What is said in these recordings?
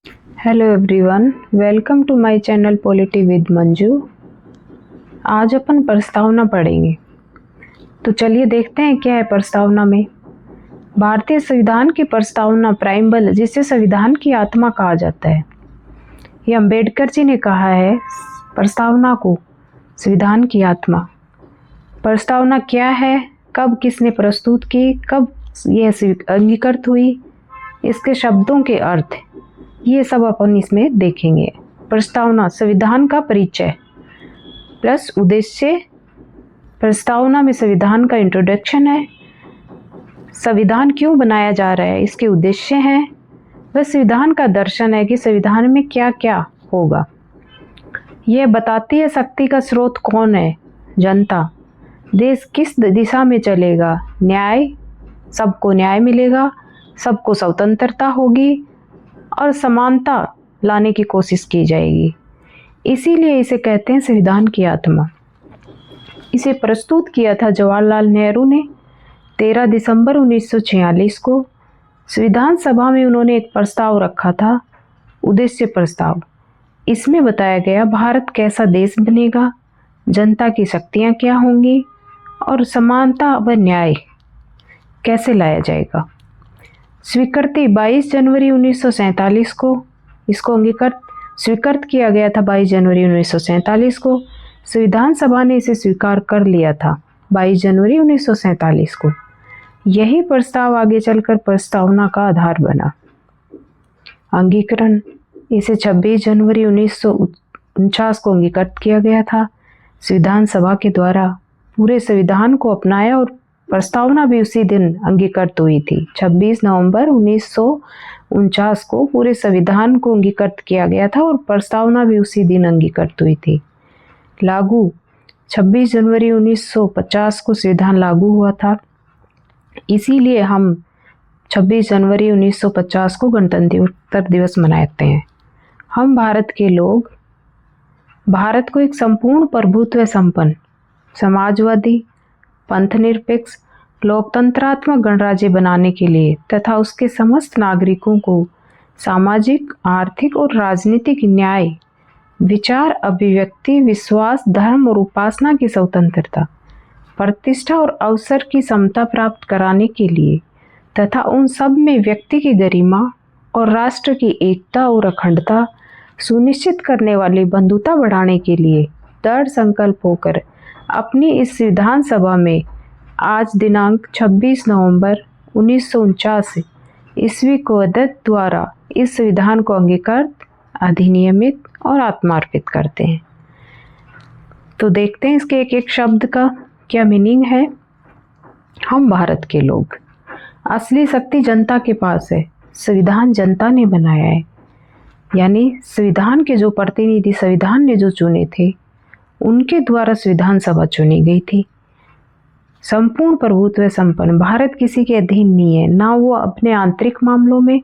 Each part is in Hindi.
Hello everyone, welcome to my channel polity with Manju. आज अपन प्रस्तावना पढ़ेंगे। तो चलिए देखते हैं क्या है प्रस्तावना में। भारतीय संविधान की प्रस्तावना प्राइम्बल, जिसे संविधान की आत्मा कहा जाता है, ये अम्बेडकर जी ने कहा है प्रस्तावना को संविधान की आत्मा। प्रस्तावना क्या है, कब किसने प्रस्तुत की, कब यह अंगीकृत हुई, इसके शब्दों के अर्थ, ये सब अपन इसमें देखेंगे। प्रस्तावना संविधान का परिचय प्लस उद्देश्य। प्रस्तावना में संविधान का इंट्रोडक्शन है, संविधान क्यों बनाया जा रहा है, इसके उद्देश्य हैं, वह संविधान का दर्शन है कि संविधान में क्या क्या होगा। यह बताती है शक्ति का स्रोत कौन है, जनता। देश किस दिशा में चलेगा, न्याय, सबको न्याय मिलेगा, सबको स्वतंत्रता होगी और समानता लाने की कोशिश की जाएगी। इसीलिए इसे कहते हैं संविधान की आत्मा। इसे प्रस्तुत किया था जवाहरलाल नेहरू ने 13 दिसंबर 1946 को। संविधान सभा में उन्होंने एक प्रस्ताव रखा था, उद्देश्य प्रस्ताव। इसमें बताया गया भारत कैसा देश बनेगा, जनता की शक्तियाँ क्या होंगी और समानता व न्याय कैसे लाया जाएगा। स्वीकृति 22 जनवरी 1947 को, इसको स्वीकृत किया गया था 22 जनवरी 1947 को। संविधान सभा ने इसे स्वीकार कर लिया था 22 जनवरी 1947 को। यही प्रस्ताव आगे चलकर प्रस्तावना का आधार बना। अंगीकरण, इसे 26 जनवरी 1949 को अंगीकृत किया गया था संविधान सभा के द्वारा। पूरे संविधान को अपनाया और प्रस्तावना भी उसी दिन अंगीकृत हुई थी। 26 नवंबर 1949 को पूरे संविधान को अंगीकृत किया गया था और प्रस्तावना भी उसी दिन अंगीकृत हुई थी। लागू 26 जनवरी 1950 को संविधान लागू हुआ था। इसीलिए हम 26 जनवरी 1950 को गणतंत्र दिवस मनाते हैं। हम भारत के लोग भारत को एक संपूर्ण प्रभुत्व संपन्न, समाजवादी, पंथनिरपेक्ष, लोकतंत्रात्मक गणराज्य बनाने के लिए तथा उसके समस्त नागरिकों को सामाजिक, आर्थिक और राजनीतिक न्याय, विचार, अभिव्यक्ति, विश्वास, धर्म और उपासना की स्वतंत्रता, प्रतिष्ठा और अवसर की समता प्राप्त कराने के लिए तथा उन सब में व्यक्ति की गरिमा और राष्ट्र की एकता और अखंडता सुनिश्चित करने वाली बंधुता बढ़ाने के लिए दृढ़ संकल्प होकर अपनी इस संविधान सभा में आज दिनांक 26 नवंबर 1949 ईस्वी को अध्यक्ष द्वारा इस संविधान को अंगीकृत, अधिनियमित और आत्मार्पित करते हैं। तो देखते हैं इसके एक एक शब्द का क्या मीनिंग है। हम भारत के लोग, असली शक्ति जनता के पास है, संविधान जनता ने बनाया है। यानी संविधान के जो प्रतिनिधि संविधान ने जो चुने थे, उनके द्वारा संविधान सभा चुनी गई थी। संपूर्ण प्रभुत्व संपन्न, भारत किसी के अधीन नहीं है, ना वो अपने आंतरिक मामलों में,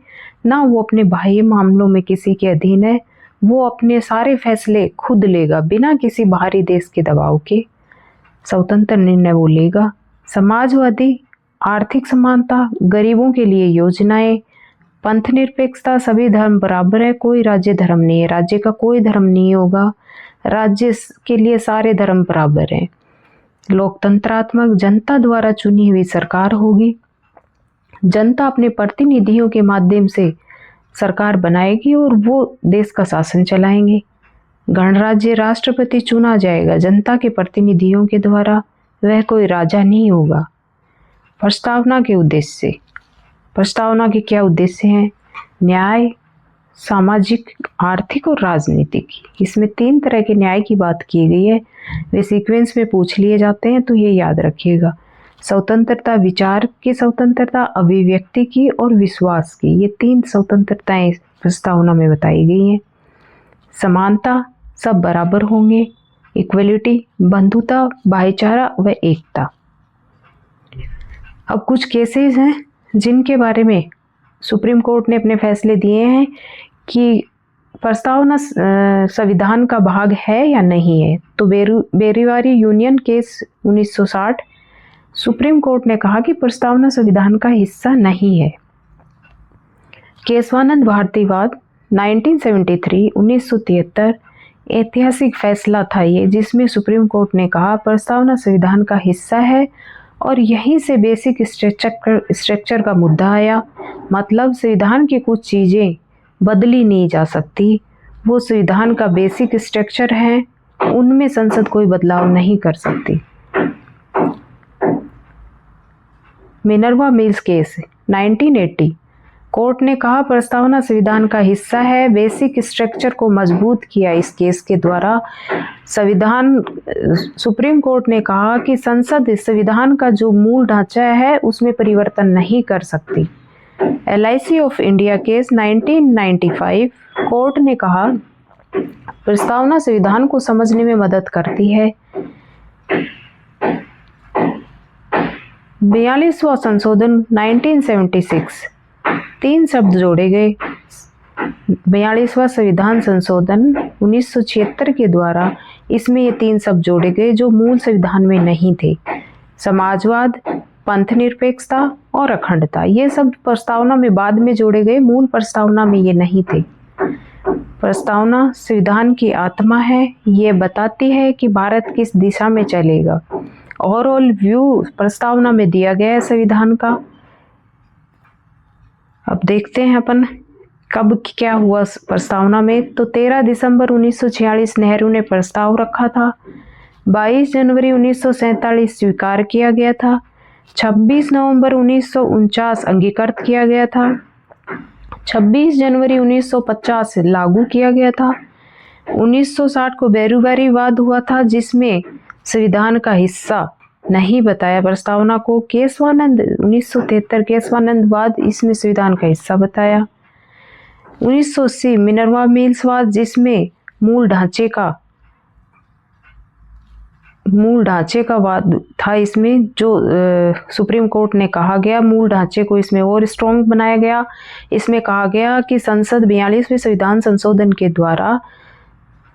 ना वो अपने बाह्य मामलों में किसी के अधीन है। वो अपने सारे फैसले खुद लेगा, बिना किसी बाहरी देश के दबाव के स्वतंत्र निर्णय वो लेगा। समाजवादी, आर्थिक समानता, गरीबों के लिए योजनाएं, पंथ निरपेक्षता, सभी धर्म बराबर है, कोई राज्य धर्म नहीं है, राज्य का कोई धर्म नहीं होगा, राज्य के लिए सारे धर्म बराबर हैं। लोकतंत्रात्मक, जनता द्वारा चुनी हुई सरकार होगी, जनता अपने प्रतिनिधियों के माध्यम से सरकार बनाएगी और वो देश का शासन चलाएंगे। गणराज्य, राष्ट्रपति चुना जाएगा जनता के प्रतिनिधियों के द्वारा, वह कोई राजा नहीं होगा। प्रस्तावना के उद्देश्य, प्रस्तावना के क्या उद्देश्य हैं, न्याय, सामाजिक, आर्थिक और राजनीतिक। इसमें 3 तरह के न्याय की बात की गई है, वे सीक्वेंस में पूछ लिए जाते हैं, तो ये याद रखिएगा। स्वतंत्रता, विचार की स्वतंत्रता, अभिव्यक्ति की और विश्वास की, ये 3 स्वतंत्रताएं प्रस्तावना में बताई गई हैं। समानता, सब बराबर होंगे, इक्वलिटी, बंधुता, भाईचारा व एकता। अब कुछ केसेस हैं जिनके बारे में सुप्रीम कोर्ट ने अपने फैसले दिए हैं कि प्रस्तावना संविधान का भाग है या नहीं है। तो बेरीवारी यूनियन केस 1960, सुप्रीम कोर्ट ने कहा कि प्रस्तावना संविधान का हिस्सा नहीं है। केशवानंद भारतीवाद 1973 1973 ऐतिहासिक फैसला था ये, जिसमें सुप्रीम कोर्ट ने कहा प्रस्तावना संविधान का हिस्सा है और यहीं से बेसिक स्ट्रक्चर का मुद्दा आया। मतलब संविधान की कुछ चीज़ें बदली नहीं जा सकती, वो संविधान का बेसिक स्ट्रक्चर है, उनमें संसद कोई बदलाव नहीं कर सकती। मिनर्वा मिल्स केस 1980 कोर्ट ने कहा प्रस्तावना संविधान का हिस्सा है, बेसिक स्ट्रक्चर को मजबूत किया इस केस के द्वारा। सुप्रीम कोर्ट ने कहा कि संसद संविधान का जो मूल ढांचा है उसमें परिवर्तन नहीं कर सकती। LIC of India case 1995 court ने कहा प्रस्तावना संविधान को समझने में मदद करती है। 42वां संशोधन 1976 तीन शब्द जोड़े गए। 42वां संविधान संशोधन 1976 के द्वारा इसमें ये तीन शब्द जोड़े गए जो मूल संविधान में नहीं थे। समाजवाद, पंथ निरपेक्षता और अखंडता, ये शब्द प्रस्तावना में बाद में जोड़े गए, मूल प्रस्तावना में ये नहीं थे। प्रस्तावना संविधान की आत्मा है, ये बताती है कि भारत किस दिशा में चलेगा। ओवरऑल व्यू प्रस्तावना में दिया गया है संविधान का। अब देखते हैं अपन कब क्या हुआ प्रस्तावना में। तो 13 दिसंबर 1946 नेहरू ने प्रस्ताव रखा था। 22 जनवरी 1947 स्वीकार किया गया था। 26 नवंबर 1949 अंगीकृत किया गया था। 26 जनवरी 1950 लागू किया गया था। 1960 को बेरोजगारीवाद हुआ था, जिसमें संविधान का हिस्सा नहीं बताया प्रस्तावना को। केशवानंद 1973 केशवानंद वाद, इसमें संविधान का हिस्सा बताया। 1980 मिनर्वा मिल्स वाद, जिसमें मूल ढांचे का वाद था। इसमें जो सुप्रीम कोर्ट ने कहा गया, मूल ढांचे को इसमें और स्ट्रॉन्ग बनाया गया। इसमें कहा गया कि संसद 42वें संविधान संशोधन के द्वारा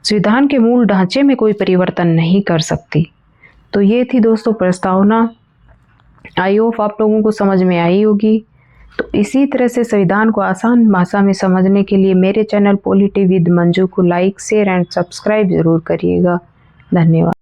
संविधान के मूल ढांचे में कोई परिवर्तन नहीं कर सकती। तो ये थी दोस्तों प्रस्तावना। आई होप आप लोगों को समझ में आई होगी। तो इसी तरह से संविधान को आसान भाषा में समझने के लिए मेरे चैनल पॉलिटी विद मंजू को लाइक, शेयर एंड सब्सक्राइब जरूर करिएगा। धन्यवाद।